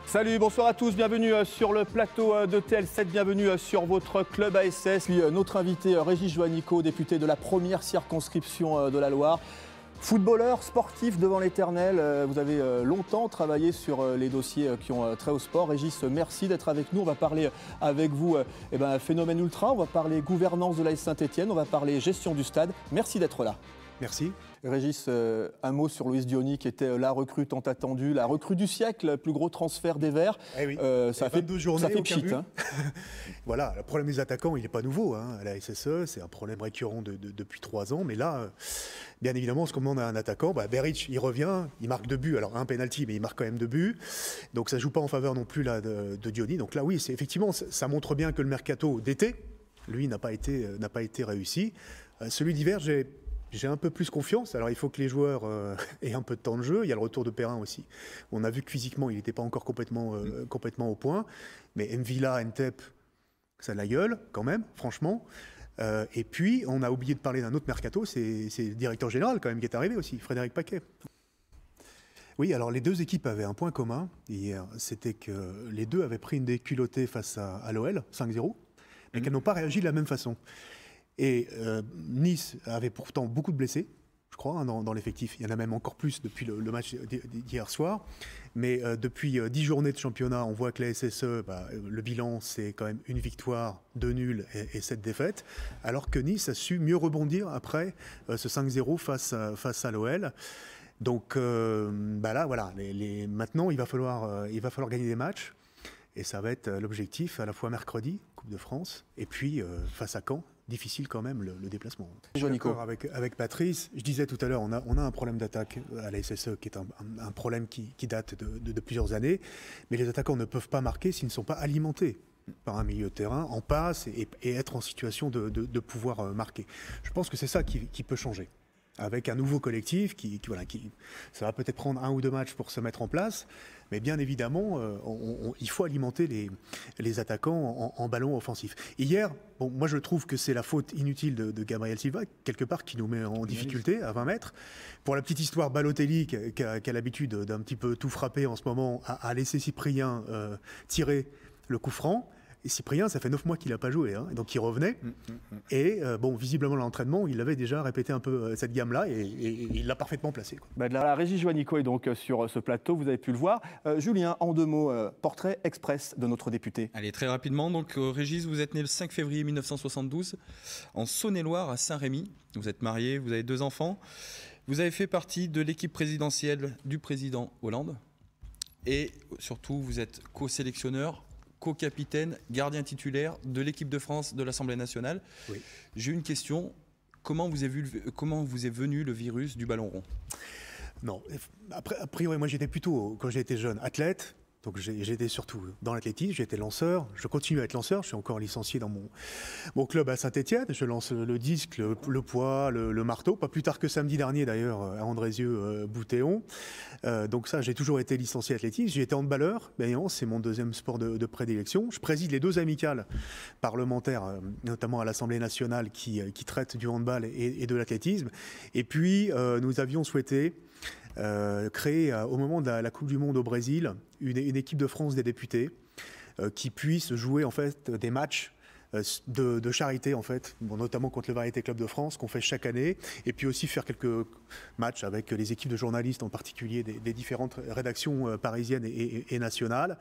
Salut, bonsoir à tous, bienvenue sur le plateau de TL7, bienvenue sur votre club ASS. Puis notre invité Régis Juanico, député de la première circonscription de la Loire. Footballeur, sportif devant l'éternel, vous avez longtemps travaillé sur les dossiers qui ont trait au sport. Régis, merci d'être avec nous. On va parler avec vous phénomène ultra, on va parler gouvernance de l'AS Saint-Etienne, on va parler gestion du stade. Merci d'être là. Merci. Régis, un mot sur Loïs Diony qui était la recrue tant attendue, la recrue du siècle, le plus gros transfert des Verts. Eh oui. Ça fait 2 journées, ça fait pchit. Hein. Voilà, le problème des attaquants, il n'est pas nouveau à la SSE, c'est un problème récurrent depuis 3 ans. Mais là, bien évidemment, ce qu'on demande à un attaquant, Berić, il revient, il marque 2 buts, alors un penalty, mais il marque quand même 2 buts. Donc ça ne joue pas en faveur non plus là, de Diony. Donc là, oui, effectivement, ça montre bien que le mercato d'été, lui, n'a pas été réussi. Celui d'hiver, j'ai un peu plus confiance. Alors, il faut que les joueurs aient un peu de temps de jeu. Il y a le retour de Perrin aussi. On a vu que physiquement, il n'était pas encore complètement au point. Mais M'Vila, Ntep, ça a de la gueule, quand même, franchement. Et puis, on a oublié de parler d'un autre mercato. C'est le directeur général, quand même, qui est arrivé aussi, Frédéric Paquet. Oui, alors les deux équipes avaient un point commun hier. C'était que les deux avaient pris une déculottée face à l'OL, 5-0, mais qu'elles n'ont pas réagi de la même façon. Et Nice avait pourtant beaucoup de blessés, je crois, dans l'effectif. Il y en a même encore plus depuis le match d'hier soir. Mais depuis 10 journées de championnat, on voit que la SSE, le bilan, c'est quand même une victoire, 2 nuls et 7 défaites. Alors que Nice a su mieux rebondir après ce 5-0 face à l'OL. Donc là, voilà. Maintenant, il va falloir gagner des matchs. Et ça va être l'objectif à la fois mercredi, Coupe de France, et puis face à Caen. Difficile quand même le déplacement. Je suis d'accord avec Patrice. Je disais tout à l'heure, on a un problème d'attaque à la SSE qui est un problème qui date de plusieurs années. Mais les attaquants ne peuvent pas marquer s'ils ne sont pas alimentés par un milieu de terrain en passe et être en situation de pouvoir marquer. Je pense que c'est ça qui peut changer. Avec un nouveau collectif ça va peut-être prendre 1 ou 2 matchs pour se mettre en place, mais bien évidemment, il faut alimenter les attaquants en ballon offensif. Hier, moi je trouve que c'est la faute inutile de Gabriel Silva, quelque part, qui nous met en difficulté à 20 mètres. Pour la petite histoire, Balotelli, qui a l'habitude d'un petit peu tout frapper en ce moment, a laissé Cyprien tirer le coup franc. Et Cyprien, ça fait 9 mois qu'il n'a pas joué, hein, donc il revenait. Et visiblement, l'entraînement, il avait déjà répété un peu cette gamme-là et il l'a parfaitement placé. La Régis Juanico est donc sur ce plateau, vous avez pu le voir. Julien, en 2 mots, portrait express de notre député. Allez, très rapidement. Donc, Régis, vous êtes né le 5 février 1972 en Saône-et-Loire, à Saint-Rémy. Vous êtes marié, vous avez 2 enfants. Vous avez fait partie de l'équipe présidentielle du président Hollande. Et surtout, vous êtes co-sélectionneur, co-capitaine, gardien titulaire de l'équipe de France de l'Assemblée nationale. Oui. J'ai une question. Comment vous est venu le virus du ballon rond ? Non, a priori, moi j'étais plutôt, quand j'étais jeune, athlète. Donc j'étais surtout dans l'athlétisme, j'étais lanceur, je continue à être lanceur, je suis encore licencié dans mon club à Saint-Etienne, je lance le disque, le poids, le marteau, pas plus tard que samedi dernier d'ailleurs à Andrézieux-Boutéon. Donc ça, j'ai toujours été licencié athlétisme, j'ai été handballeur, c'est mon 2e sport de prédilection. Je préside les 2 amicales parlementaires, notamment à l'Assemblée nationale, qui traitent du handball et de l'athlétisme. Et puis nous avions souhaité créer au moment de la Coupe du Monde au Brésil une équipe de France des députés qui puisse jouer en fait des matchs de charité en fait, notamment contre le Variété Club de France qu'on fait chaque année, et puis aussi faire quelques matchs avec les équipes de journalistes, en particulier des différentes rédactions parisiennes et nationales.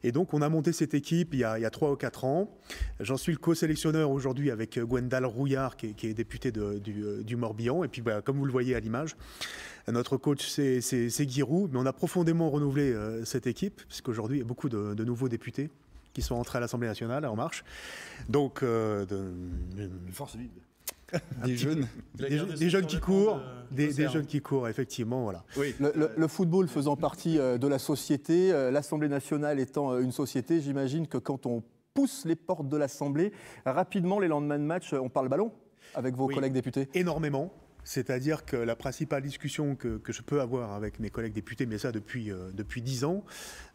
Et donc on a monté cette équipe il y a 3 ou 4 ans. J'en suis le co-sélectionneur aujourd'hui avec Gwendal Rouillard qui est député du Morbihan, et puis comme vous le voyez à l'image, notre coach, c'est Giroud, mais on a profondément renouvelé cette équipe, puisqu'aujourd'hui, il y a beaucoup de nouveaux députés qui sont entrés à l'Assemblée nationale, En Marche. Donc, force vive. Des jeunes qui courent, des jeunes qui courent, effectivement, voilà. Oui. Le football faisant partie de la société, l'Assemblée nationale étant une société, j'imagine que quand on pousse les portes de l'Assemblée, rapidement, les lendemains de match, on parle ballon avec vos collègues députés. Énormément. C'est-à-dire que la principale discussion que je peux avoir avec mes collègues députés, mais ça depuis 10 ans,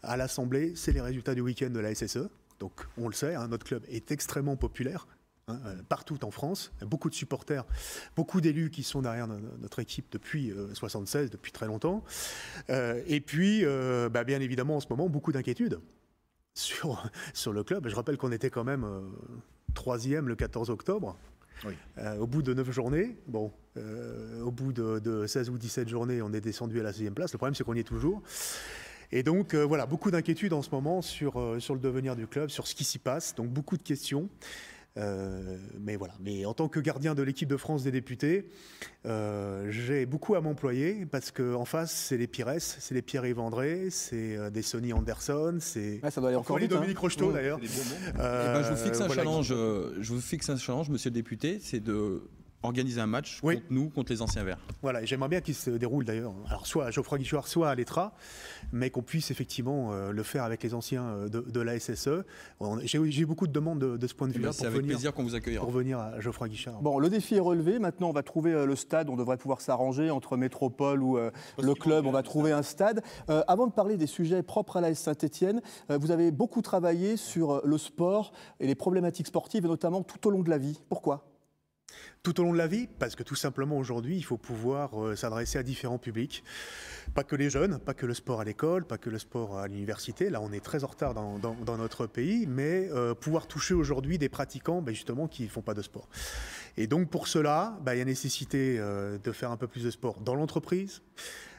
à l'Assemblée, c'est les résultats du week-end de la SSE. Donc on le sait, notre club est extrêmement populaire partout en France, beaucoup de supporters, beaucoup d'élus qui sont derrière notre équipe depuis 1976, depuis très longtemps. Et puis, bien évidemment, en ce moment, beaucoup d'inquiétudes sur le club. Je rappelle qu'on était quand même 3e le 14 octobre. Oui. Au bout de 9 journées, au bout de 16 ou 17 journées, on est descendu à la 6e place. Le problème, c'est qu'on y est toujours. Et donc, beaucoup d'inquiétudes en ce moment sur le devenir du club, sur ce qui s'y passe. Donc, beaucoup de questions. Mais en tant que gardien de l'équipe de France des députés, j'ai beaucoup à m'employer parce qu'en face, c'est les Pires, c'est les Pierre-Yves André, c'est des Sonny Anderson, c'est ça doit aller encore vite, Dominique Rocheteau d'ailleurs. Je vous fixe un challenge, monsieur le député, c'est de organiser un match contre nous, contre les anciens Verts. Voilà, et j'aimerais bien qu'il se déroule d'ailleurs, alors soit à Geoffroy Guichard, soit à l'Etra, mais qu'on puisse effectivement le faire avec les anciens de la SSE. J'ai beaucoup de demandes de ce point de vue-là. C'est avec plaisir qu'on vous accueillera. Pour venir à Geoffroy Guichard. Bon, le défi est relevé. Maintenant, on va trouver le stade. On devrait pouvoir s'arranger entre Métropole ou le club. On va trouver un stade. Avant de parler des sujets propres à l'AS Saint-Étienne, vous avez beaucoup travaillé sur le sport et les problématiques sportives, et notamment tout au long de la vie. Pourquoi ? Tout au long de la vie, parce que tout simplement aujourd'hui, il faut pouvoir s'adresser à différents publics. Pas que les jeunes, pas que le sport à l'école, pas que le sport à l'université. Là, on est très en retard dans notre pays, mais pouvoir toucher aujourd'hui des pratiquants justement qui ne font pas de sport. Et donc pour cela, il y a nécessité de faire un peu plus de sport dans l'entreprise,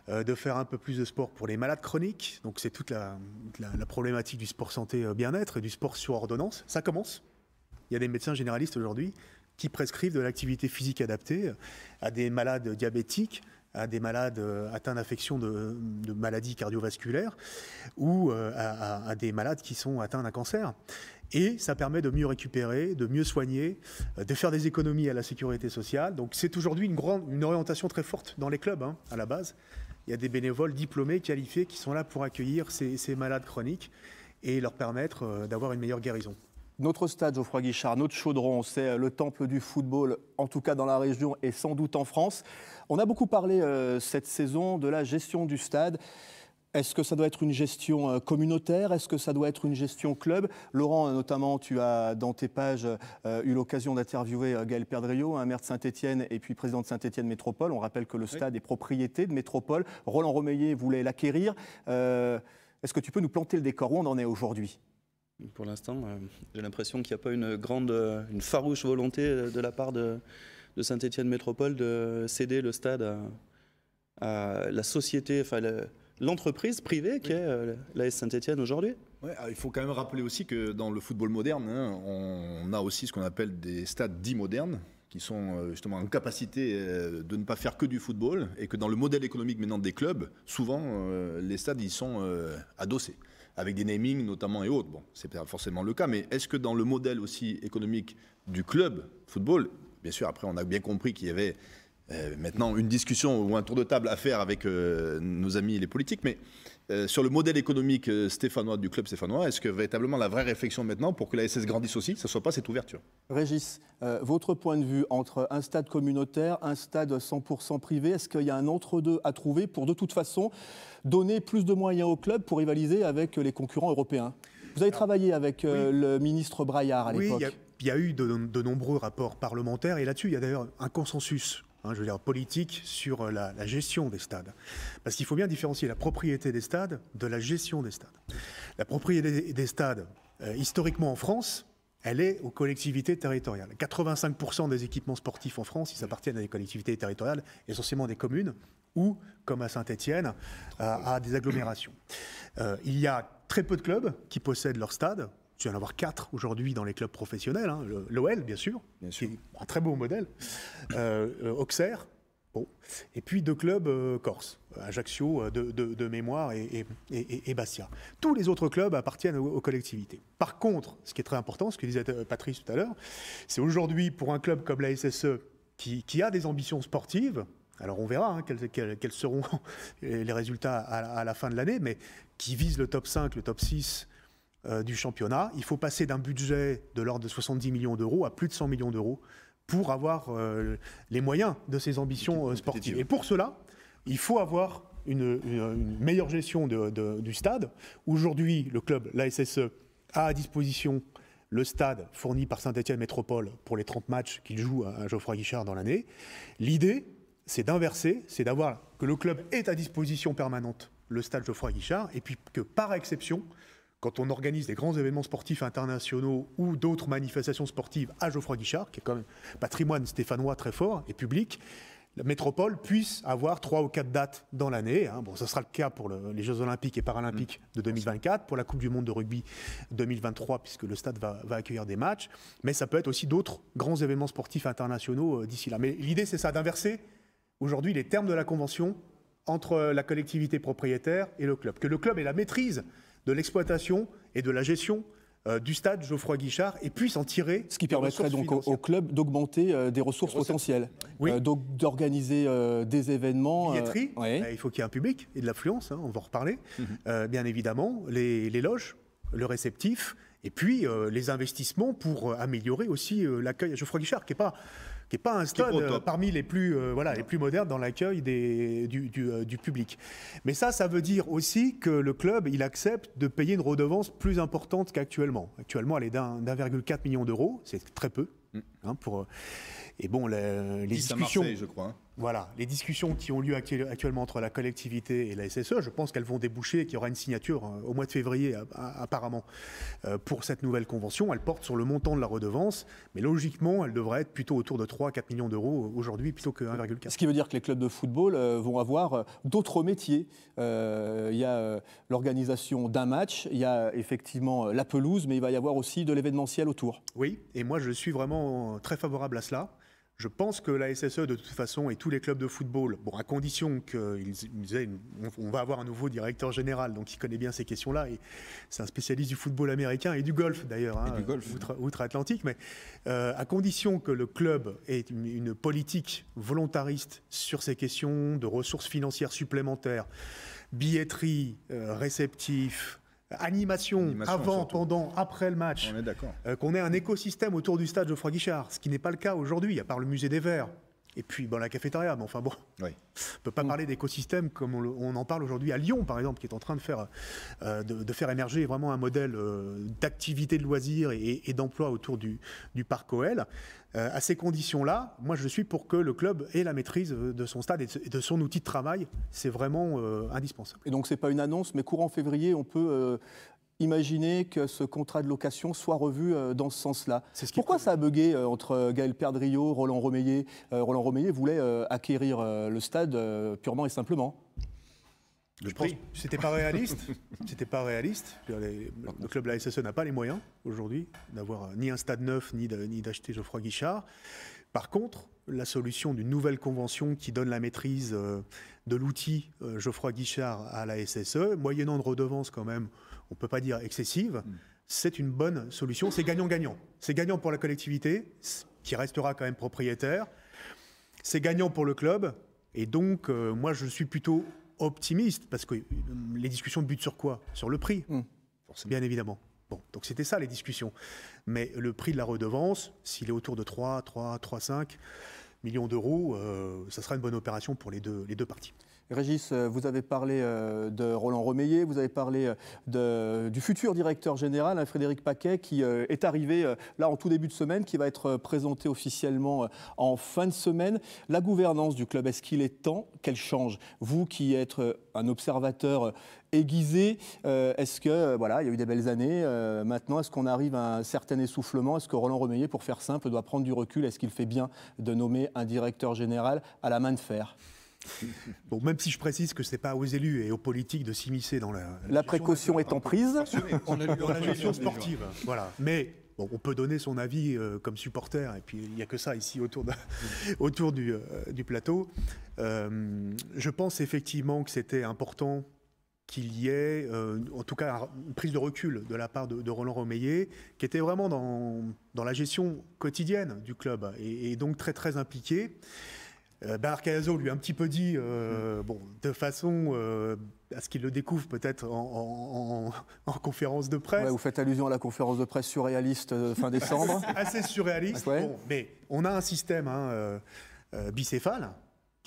de faire un peu plus de sport pour les malades chroniques. Donc c'est toute la problématique du sport santé bien-être et du sport sur ordonnance. Ça commence. Il y a des médecins généralistes aujourd'hui qui prescrivent de l'activité physique adaptée à des malades diabétiques, à des malades atteints d'affections de maladies cardiovasculaires ou à des malades qui sont atteints d'un cancer. Et ça permet de mieux récupérer, de mieux soigner, de faire des économies à la sécurité sociale. Donc c'est aujourd'hui une orientation très forte dans les clubs, à la base. Il y a des bénévoles diplômés, qualifiés, qui sont là pour accueillir ces malades chroniques et leur permettre d'avoir une meilleure guérison. Notre stade, Geoffroy Guichard, notre chaudron, c'est le temple du football, en tout cas dans la région et sans doute en France. On a beaucoup parlé cette saison de la gestion du stade. Est-ce que ça doit être une gestion communautaire? Est-ce que ça doit être une gestion club? Laurent, notamment, tu as dans tes pages eu l'occasion d'interviewer Gaël Perdriau, un maire de Saint-Étienne et puis président de Saint-Étienne Métropole. On rappelle que le stade est propriété de Métropole. Roland Romeillet voulait l'acquérir. Est-ce que tu peux nous planter le décor? Où on en est aujourd'hui? Pour l'instant, j'ai l'impression qu'il n'y a pas une farouche volonté de la part de Saint-Étienne Métropole de céder le stade à la société, enfin l'entreprise privée qui est l'AS Saint-Étienne aujourd'hui. Ouais, il faut quand même rappeler aussi que dans le football moderne, on a aussi ce qu'on appelle des stades dits modernes, qui sont justement en capacité de ne pas faire que du football, et que dans le modèle économique maintenant des clubs, souvent les stades y sont adossés, avec des namings notamment et autres. Bon, c'est pas forcément le cas, mais est-ce que dans le modèle aussi économique du club football, bien sûr, après on a bien compris qu'il y avait maintenant une discussion ou un tour de table à faire avec nos amis les politiques, mais sur le modèle économique stéphanois du club stéphanois, est-ce que véritablement la vraie réflexion maintenant pour que la SS grandisse aussi, ce ne soit pas cette ouverture? Régis, votre point de vue entre un stade communautaire, un stade 100% privé, est-ce qu'il y a un entre-deux à trouver pour de toute façon donner plus de moyens au club pour rivaliser avec les concurrents européens? Vous avez travaillé avec le ministre Braillard à l'époque. Oui, il y a eu de nombreux rapports parlementaires et là-dessus il y a d'ailleurs un consensus politique sur la gestion des stades. Parce qu'il faut bien différencier la propriété des stades de la gestion des stades. La propriété des stades, historiquement en France, elle est aux collectivités territoriales. 85% des équipements sportifs en France, ils appartiennent à des collectivités territoriales, essentiellement des communes, ou, comme à Saint-Étienne, à des agglomérations. Il y a très peu de clubs qui possèdent leur stade. Tu vas en avoir 4 aujourd'hui dans les clubs professionnels. L'OL, bien sûr, qui est un très beau modèle. Auxerre, et puis 2 clubs corses, Ajaccio de mémoire et Bastia. Tous les autres clubs appartiennent aux collectivités. Par contre, ce qui est très important, ce que disait Patrice tout à l'heure, c'est aujourd'hui pour un club comme la SSE qui a des ambitions sportives. Alors on verra quels seront les résultats à la fin de l'année, mais qui vise le top 5, le top 6 du championnat. Il faut passer d'un budget de l'ordre de 70 millions d'euros à plus de 100 millions d'euros pour avoir les moyens de ces ambitions sportives. Et pour cela, il faut avoir une meilleure gestion du stade. Aujourd'hui, le club, la SSE, a à disposition le stade fourni par Saint-Étienne Métropole pour les 30 matchs qu'il joue à Geoffroy Guichard dans l'année. L'idée, c'est d'inverser, c'est d'avoir que le club ait à disposition permanente le stade Geoffroy Guichard, et puis que par exception, quand on organise des grands événements sportifs internationaux ou d'autres manifestations sportives à Geoffroy Guichard, qui est quand même patrimoine stéphanois très fort et public, la métropole puisse avoir 3 ou 4 dates dans l'année. Hein. Bon, ça sera le cas pour les Jeux Olympiques et Paralympiques de 2024, pour la Coupe du Monde de rugby 2023, puisque le stade va accueillir des matchs. Mais ça peut être aussi d'autres grands événements sportifs internationaux d'ici là. Mais l'idée, c'est ça, d'inverser aujourd'hui les termes de la convention entre la collectivité propriétaire et le club. Que le club ait la maîtrise de l'exploitation et de la gestion du stade Geoffroy Guichard et puisse en tirer. Ce qui permettrait donc au club d'augmenter des ressources potentielles, oui. Donc d'organiser des événements. Billetterie, il faut qu'il y ait un public et de l'affluence, hein, on va en reparler. Bien évidemment, les loges, le réceptif, et puis les investissements pour améliorer aussi l'accueil à Geoffroy Guichard, qui n'est pas un stade parmi les plus modernes dans l'accueil du public. Mais ça veut dire aussi que le club, il accepte de payer une redevance plus importante qu'actuellement. Actuellement, elle est d'1,4 million d'euros, c'est très peu. Hein, et bon, les discussions, Marseille, je crois. Hein. Voilà, les discussions qui ont lieu actuellement entre la collectivité et la SSE, je pense qu'elles vont déboucher et qu'il y aura une signature au mois de février apparemment pour cette nouvelle convention. Elle porte sur le montant de la redevance, mais logiquement, elle devrait être plutôt autour de 3 à 4 millions d'euros aujourd'hui plutôt que 1,4. Ce qui veut dire que les clubs de football vont avoir d'autres métiers. Il y a l'organisation d'un match, il y a effectivement la pelouse, mais il va y avoir aussi de l'événementiel autour. Oui, et moi je suis vraiment très favorable à cela. Je pense que la SSE, de toute façon, et tous les clubs de football, bon, à condition qu'on va avoir un nouveau directeur général, donc il connaît bien ces questions-là, et c'est un spécialiste du football américain et du golf d'ailleurs, hein, outre-Atlantique, mais à condition que le club ait une politique volontariste sur ces questions de ressources financières supplémentaires, billetterie, réceptif, animation avant, surtout. Pendant, après le match. On est d'accord. Qu'on ait un écosystème autour du stade Geoffroy Guichard, ce qui n'est pas le cas aujourd'hui, à part le musée des Verts. Et puis la cafétéria, mais enfin bon, on ne peut pas parler d'écosystème comme on en parle aujourd'hui à Lyon, par exemple, qui est en train de faire émerger vraiment un modèle d'activité de loisirs et d'emploi autour du parc OL. À ces conditions-là, moi je suis pour que le club ait la maîtrise de son stade et de son outil de travail. C'est vraiment indispensable. Et donc ce n'est pas une annonce, mais courant février, on peut... Imaginer que ce contrat de location soit revu dans ce sens-là. Pourquoi ça a bugué entre Gaël Perdriau, Roland Romeillet Roland Romeillet voulait acquérir le stade purement et simplement. Je pense que c'était pas réaliste. C'était pas réaliste. Le club de la SSE n'a pas les moyens aujourd'hui d'avoir ni un stade neuf ni d'acheter Geoffroy Guichard. Par contre, la solution d'une nouvelle convention qui donne la maîtrise de l'outil Geoffroy Guichard à la SSE, moyennant une redevance quand même, on ne peut pas dire excessive, c'est une bonne solution. C'est gagnant-gagnant. C'est gagnant pour la collectivité, qui restera quand même propriétaire. C'est gagnant pour le club. Et donc, moi, je suis plutôt optimiste, parce que les discussions butent sur quoi ? Sur le prix, bien évidemment. Bon, donc c'était ça les discussions. Mais le prix de la redevance, s'il est autour de 3,5 millions d'euros, ça sera une bonne opération pour les deux parties. Régis, vous avez parlé de Roland Romeillet, vous avez parlé du futur directeur général, Frédéric Paquet, qui est arrivé là en tout début de semaine, qui va être présenté officiellement en fin de semaine. La gouvernance du club, est-ce qu'il est temps qu'elle change ? Vous qui êtes un observateur aiguisé, est-ce que voilà, il y a eu des belles années, maintenant est-ce qu'on arrive à un certain essoufflement ? Est-ce que Roland Romeillet, pour faire simple, doit prendre du recul ? Est-ce qu'il fait bien de nommer un directeur général à la main de fer ? Bon, même si je précise que ce n'est pas aux élus et aux politiques de s'immiscer dans la précaution étant prise. On a lu dans la gestion sportive. Voilà. Mais bon, on peut donner son avis comme supporter, et puis il n'y a que ça ici autour du plateau. Je pense effectivement que c'était important qu'il y ait, en tout cas, une prise de recul de la part de Roland Romeillet, qui était vraiment dans la gestion quotidienne du club, et donc très, très impliqué. Bernard Cayazo lui a un petit peu dit, de façon à ce qu'il le découvre peut-être en conférence de presse. Ouais, vous faites allusion à la conférence de presse surréaliste fin décembre. Assez surréaliste, mais on a un système bicéphale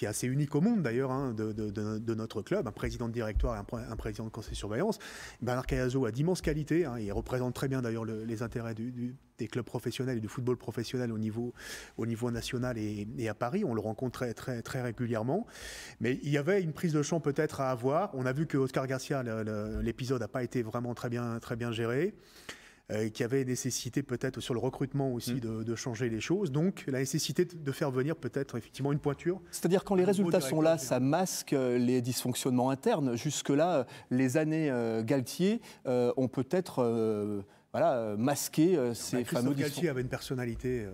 qui est assez unique au monde d'ailleurs, hein, de notre club, un président de directoire et un président de conseil de surveillance. Bernard Cayazo a d'immenses qualités, hein, il représente très bien d'ailleurs les intérêts des clubs professionnels et du football professionnel au niveau national et à Paris. On le rencontre très, très régulièrement. Mais il y avait une prise de champ peut-être à avoir. On a vu que Oscar Garcia, l'épisode n'a pas été vraiment très bien géré. Qui avait nécessité peut-être sur le recrutement aussi de changer les choses. Donc la nécessité de faire venir peut-être effectivement une pointure. C'est-à-dire quand les résultats sont là, ça masque les dysfonctionnements internes. Jusque-là, les années Galtier ont peut-être masqué ces fameux Galtier avait une personnalité...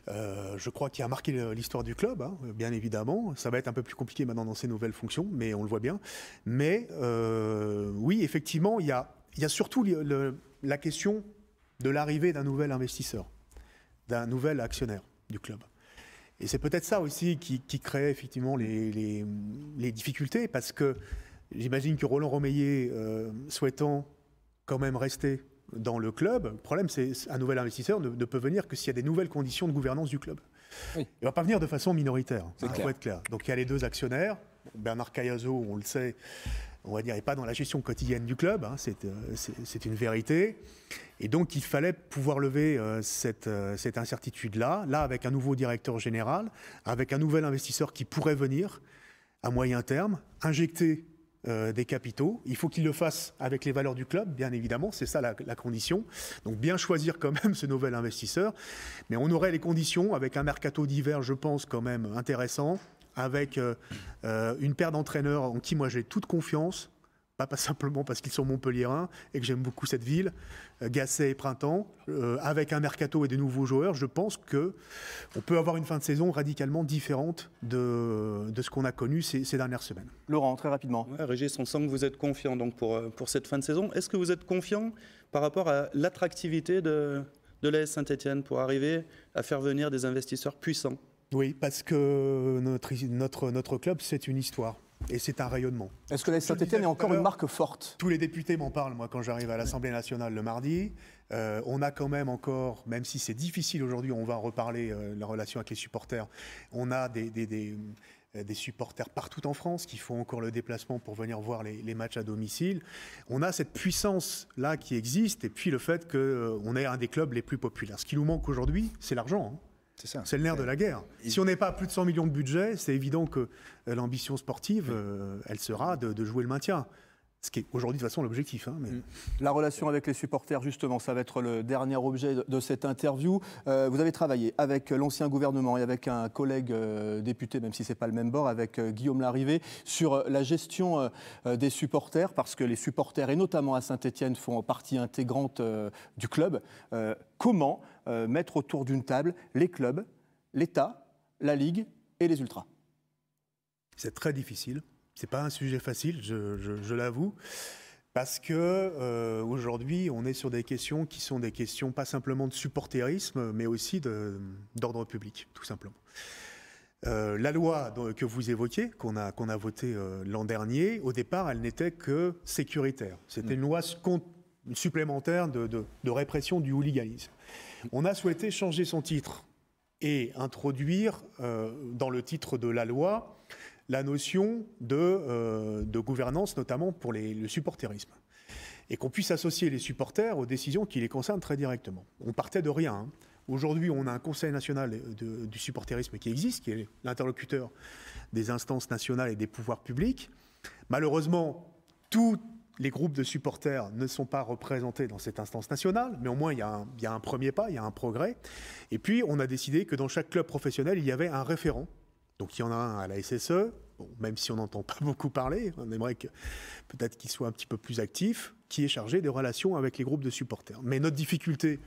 je crois qu'il a marqué l'histoire du club, hein, bien évidemment. Ça va être un peu plus compliqué maintenant dans ses nouvelles fonctions, mais on le voit bien. Mais oui, effectivement, il y a surtout la question de l'arrivée d'un nouvel investisseur, d'un nouvel actionnaire du club. Et c'est peut-être ça aussi qui crée effectivement les difficultés, parce que j'imagine que Roland Romeyer, souhaitant quand même rester dans le club, le problème c'est qu'un nouvel investisseur ne peut venir que s'il y a des nouvelles conditions de gouvernance du club. Oui. Il ne va pas venir de façon minoritaire, il faut être clair. Donc il y a les deux actionnaires, Bernard Cayazo, on le sait, on va dire, n'est pas dans la gestion quotidienne du club, hein, c'est une vérité. Et donc, il fallait pouvoir lever cette incertitude-là, avec un nouveau directeur général, avec un nouvel investisseur qui pourrait venir à moyen terme, injecter des capitaux. Il faut qu'il le fasse avec les valeurs du club, bien évidemment, c'est ça la condition. Donc, bien choisir quand même ce nouvel investisseur. Mais on aurait les conditions, avec un mercato d'hiver, je pense, quand même intéressant, avec une paire d'entraîneurs en qui moi j'ai toute confiance, pas simplement parce qu'ils sont montpelliérains et que j'aime beaucoup cette ville, Gasset et Printemps, avec un mercato et de nouveaux joueurs, je pense qu'on peut avoir une fin de saison radicalement différente de ce qu'on a connu ces dernières semaines. Laurent, très rapidement. Ouais, Régis, on sent que vous êtes confiant donc, pour cette fin de saison. Est-ce que vous êtes confiant par rapport à l'attractivité de l'AS Saint-Étienne pour arriver à faire venir des investisseurs puissants ? Oui, parce que notre club, c'est une histoire et c'est un rayonnement. Est-ce que l'AS Saint-Étienne est encore une marque forte ? Tous les députés m'en parlent, moi, quand j'arrive à l'Assemblée nationale le mardi. On a quand même encore, même si c'est difficile aujourd'hui, on va en reparler, la relation avec les supporters, on a des supporters partout en France qui font encore le déplacement pour venir voir les matchs à domicile. On a cette puissance-là qui existe, et puis le fait qu'on est un des clubs les plus populaires. Ce qui nous manque aujourd'hui, c'est l'argent, hein. C'est le nerf de la guerre. Si on n'est pas à plus de 100 millions de budget, c'est évident que l'ambition sportive, elle sera de jouer le maintien. Ce qui est aujourd'hui de toute façon l'objectif. Hein, mais... La relation avec les supporters, justement, ça va être le dernier objet de cette interview. Vous avez travaillé avec l'ancien gouvernement et avec un collègue député, même si ce n'est pas le même bord, avec Guillaume Larrivé, sur la gestion des supporters, parce que les supporters, et notamment à Saint-Étienne, font partie intégrante du club. Comment mettre autour d'une table les clubs, l'État, la Ligue et les ultras ? C'est très difficile. C'est pas un sujet facile, je l'avoue, parce que aujourd'hui, on est sur des questions qui sont des questions pas simplement de supporterisme, mais aussi d'ordre public, tout simplement. La loi que vous évoquiez, qu'on a votée l'an dernier, au départ, elle n'était que sécuritaire. C'était une loi supplémentaire de répression du hooliganisme. On a souhaité changer son titre et introduire dans le titre de la loi la notion de gouvernance, notamment pour le supporterisme. Et qu'on puisse associer les supporters aux décisions qui les concernent très directement. On partait de rien. Hein. Aujourd'hui, on a un Conseil national du supporterisme qui existe, qui est l'interlocuteur des instances nationales et des pouvoirs publics. Malheureusement, tous les groupes de supporters ne sont pas représentés dans cette instance nationale, mais au moins il y a un premier pas, il y a un progrès. Et puis, on a décidé que dans chaque club professionnel, il y avait un référent. Donc il y en a un à la SSE, bon, même si on n'entend pas beaucoup parler, on aimerait peut-être qu'il soit un petit peu plus actif, qui est chargé des relations avec les groupes de supporters. Mais notre difficulté,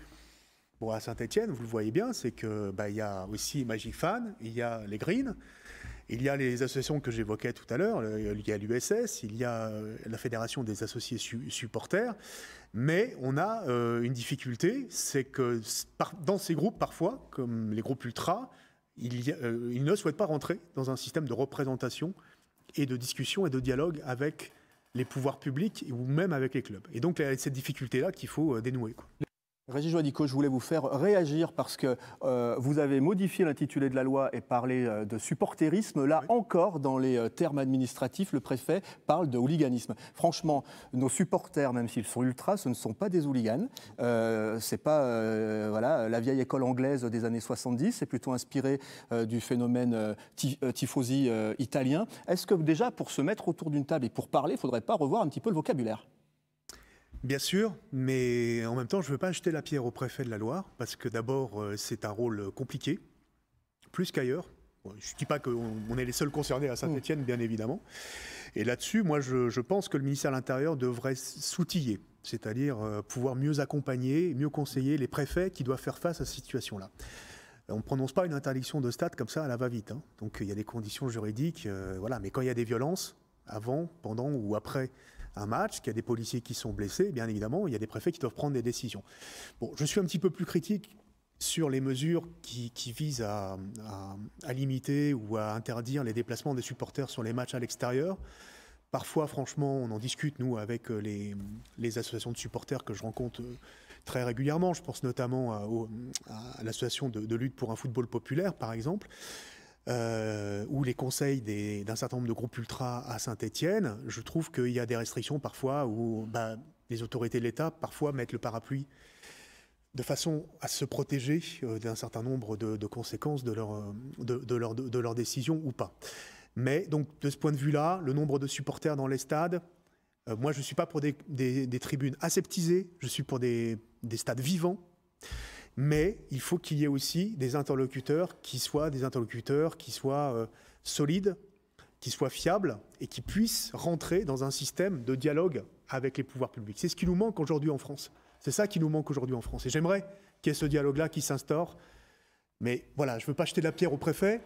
à Saint-Étienne, vous le voyez bien, c'est qu'il y a aussi Magic Fan, il y a les Greens, il y a les associations que j'évoquais tout à l'heure, il y a l'USS, il y a la Fédération des associés supporters, mais on a une difficulté, c'est que dans ces groupes, parfois, comme les groupes ultras, ils ne souhaitent pas rentrer dans un système de représentation et de discussion et de dialogue avec les pouvoirs publics ou même avec les clubs. Et donc, il y a cette difficulté-là qu'il faut dénouer, quoi. Régis Juanico, je voulais vous faire réagir parce que vous avez modifié l'intitulé de la loi et parlé de supporterisme. Là encore, dans les termes administratifs, le préfet parle de hooliganisme. Franchement, nos supporters, même s'ils sont ultras, ce ne sont pas des hooligans. C'est pas voilà, la vieille école anglaise des années 70, c'est plutôt inspiré du phénomène tifosi italien. Est-ce que déjà, pour se mettre autour d'une table et pour parler, il ne faudrait pas revoir un petit peu le vocabulaire ? Bien sûr, mais en même temps, je ne veux pas jeter la pierre au préfet de la Loire, parce que d'abord, c'est un rôle compliqué, plus qu'ailleurs. Bon, je ne dis pas qu'on est les seuls concernés à Saint-Étienne, bien évidemment. Et là-dessus, moi, je pense que le ministère de l'Intérieur devrait s'outiller, c'est-à-dire pouvoir mieux accompagner, mieux conseiller les préfets qui doivent faire face à cette situation-là. On ne prononce pas une interdiction de stade comme ça à la va-vite, hein. Donc il y a des conditions juridiques, voilà. Mais quand il y a des violences, avant, pendant ou après un match, qu'il y a des policiers qui sont blessés, bien évidemment, il y a des préfets qui doivent prendre des décisions. Bon, je suis un petit peu plus critique sur les mesures qui visent à limiter ou à interdire les déplacements des supporters sur les matchs à l'extérieur. Parfois, franchement, on en discute, nous, avec les associations de supporters que je rencontre très régulièrement. Je pense notamment à l'association de lutte pour un football populaire, par exemple, ou les conseils d'un certain nombre de groupes ultras à Saint-Étienne. Je trouve qu'il y a des restrictions parfois où les autorités de l'État parfois mettent le parapluie de façon à se protéger d'un certain nombre de conséquences de leurs décisions ou pas. Mais donc de ce point de vue-là, le nombre de supporters dans les stades, moi je ne suis pas pour des tribunes aseptisées, je suis pour des stades vivants. Mais il faut qu'il y ait aussi des interlocuteurs qui soient solides, qui soient fiables et qui puissent rentrer dans un système de dialogue avec les pouvoirs publics. C'est ce qui nous manque aujourd'hui en France. C'est ça qui nous manque aujourd'hui en France. Et j'aimerais qu'il y ait ce dialogue-là qui s'instaure. Mais voilà, je ne veux pas jeter la pierre au préfet.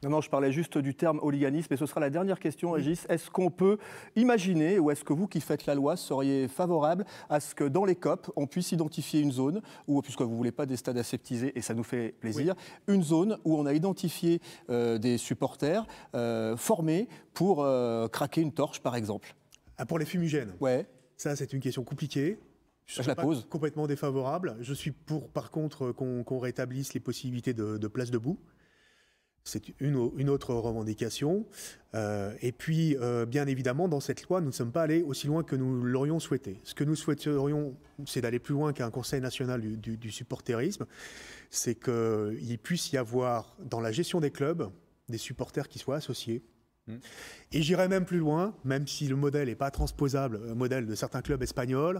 Non, je parlais juste du terme hooliganisme, et ce sera la dernière question, Régis. Est-ce qu'on peut imaginer, ou est-ce que vous qui faites la loi seriez favorable à ce que dans les COP, on puisse identifier une zone, ou puisque vous ne voulez pas des stades aseptisés, et ça nous fait plaisir, une zone où on a identifié des supporters formés pour craquer une torche, par exemple? Pour les fumigènes. Ouais. Ça, c'est une question compliquée. Je la pose. Complètement défavorable. Je suis pour, par contre, qu'on rétablisse les possibilités de place debout. C'est une autre revendication. Et puis, bien évidemment, dans cette loi, nous ne sommes pas allés aussi loin que nous l'aurions souhaité. Ce que nous souhaiterions, c'est d'aller plus loin qu'un Conseil national du supporterisme. C'est qu'il puisse y avoir, dans la gestion des clubs, des supporters qui soient associés. Et j'irais même plus loin, même si le modèle n'est pas transposable au modèle de certains clubs espagnols,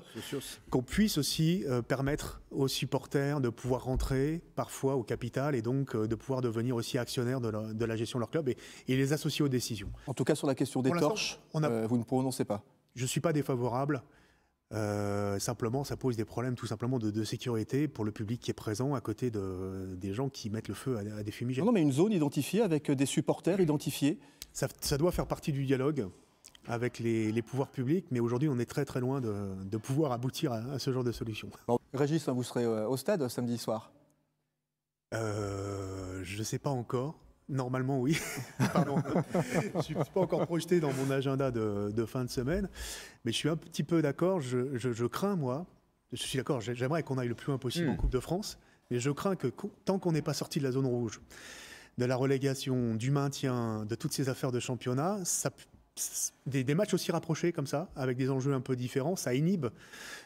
qu'on puisse aussi permettre aux supporters de pouvoir rentrer parfois au capital et donc de pouvoir devenir aussi actionnaires de la gestion de leur club et les associer aux décisions. En tout cas, sur la question des torches, vous ne prononcez pas. Je ne suis pas défavorable. Simplement, ça pose des problèmes tout simplement de sécurité pour le public qui est présent à côté des gens qui mettent le feu à des fumigènes. Non, mais une zone identifiée avec des supporters identifiés. Ça doit faire partie du dialogue avec les pouvoirs publics, mais aujourd'hui on est très très loin de pouvoir aboutir à ce genre de solution. Bon, Régis, vous serez au stade samedi soir? Je ne sais pas encore. Normalement, oui. Pardon. Je ne suis pas encore projeté dans mon agenda de fin de semaine, mais je suis un petit peu d'accord. Je crains, moi, je suis d'accord, j'aimerais qu'on aille le plus loin possible en Coupe de France, mais je crains que tant qu'on n'est pas sorti de la zone rouge, de la relégation, du maintien, de toutes ces affaires de championnat, des matchs aussi rapprochés comme ça, avec des enjeux un peu différents, ça inhibe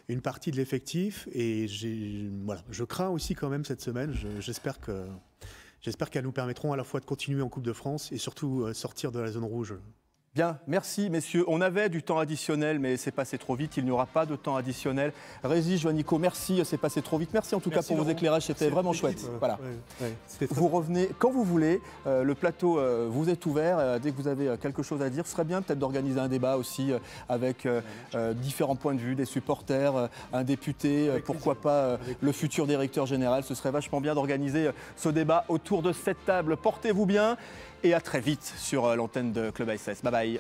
une partie de l'effectif. Et je crains aussi quand même cette semaine, j'espère qu'elles nous permettront à la fois de continuer en Coupe de France et surtout sortir de la zone rouge. Bien, merci messieurs. On avait du temps additionnel, mais c'est passé trop vite. Il n'y aura pas de temps additionnel. Régis Juanico, merci, c'est passé trop vite. Merci en tout cas pour vos éclairages, c'était vraiment chouette. Voilà. Vous revenez quand vous voulez. Le plateau vous est ouvert. Dès que vous avez quelque chose à dire, ce serait bien peut-être d'organiser un débat aussi avec différents points de vue, des supporters, un député, pourquoi pas le futur directeur général. Ce serait vachement bien d'organiser ce débat autour de cette table. Portez-vous bien. Et à très vite sur l'antenne de Club ASS. Bye bye.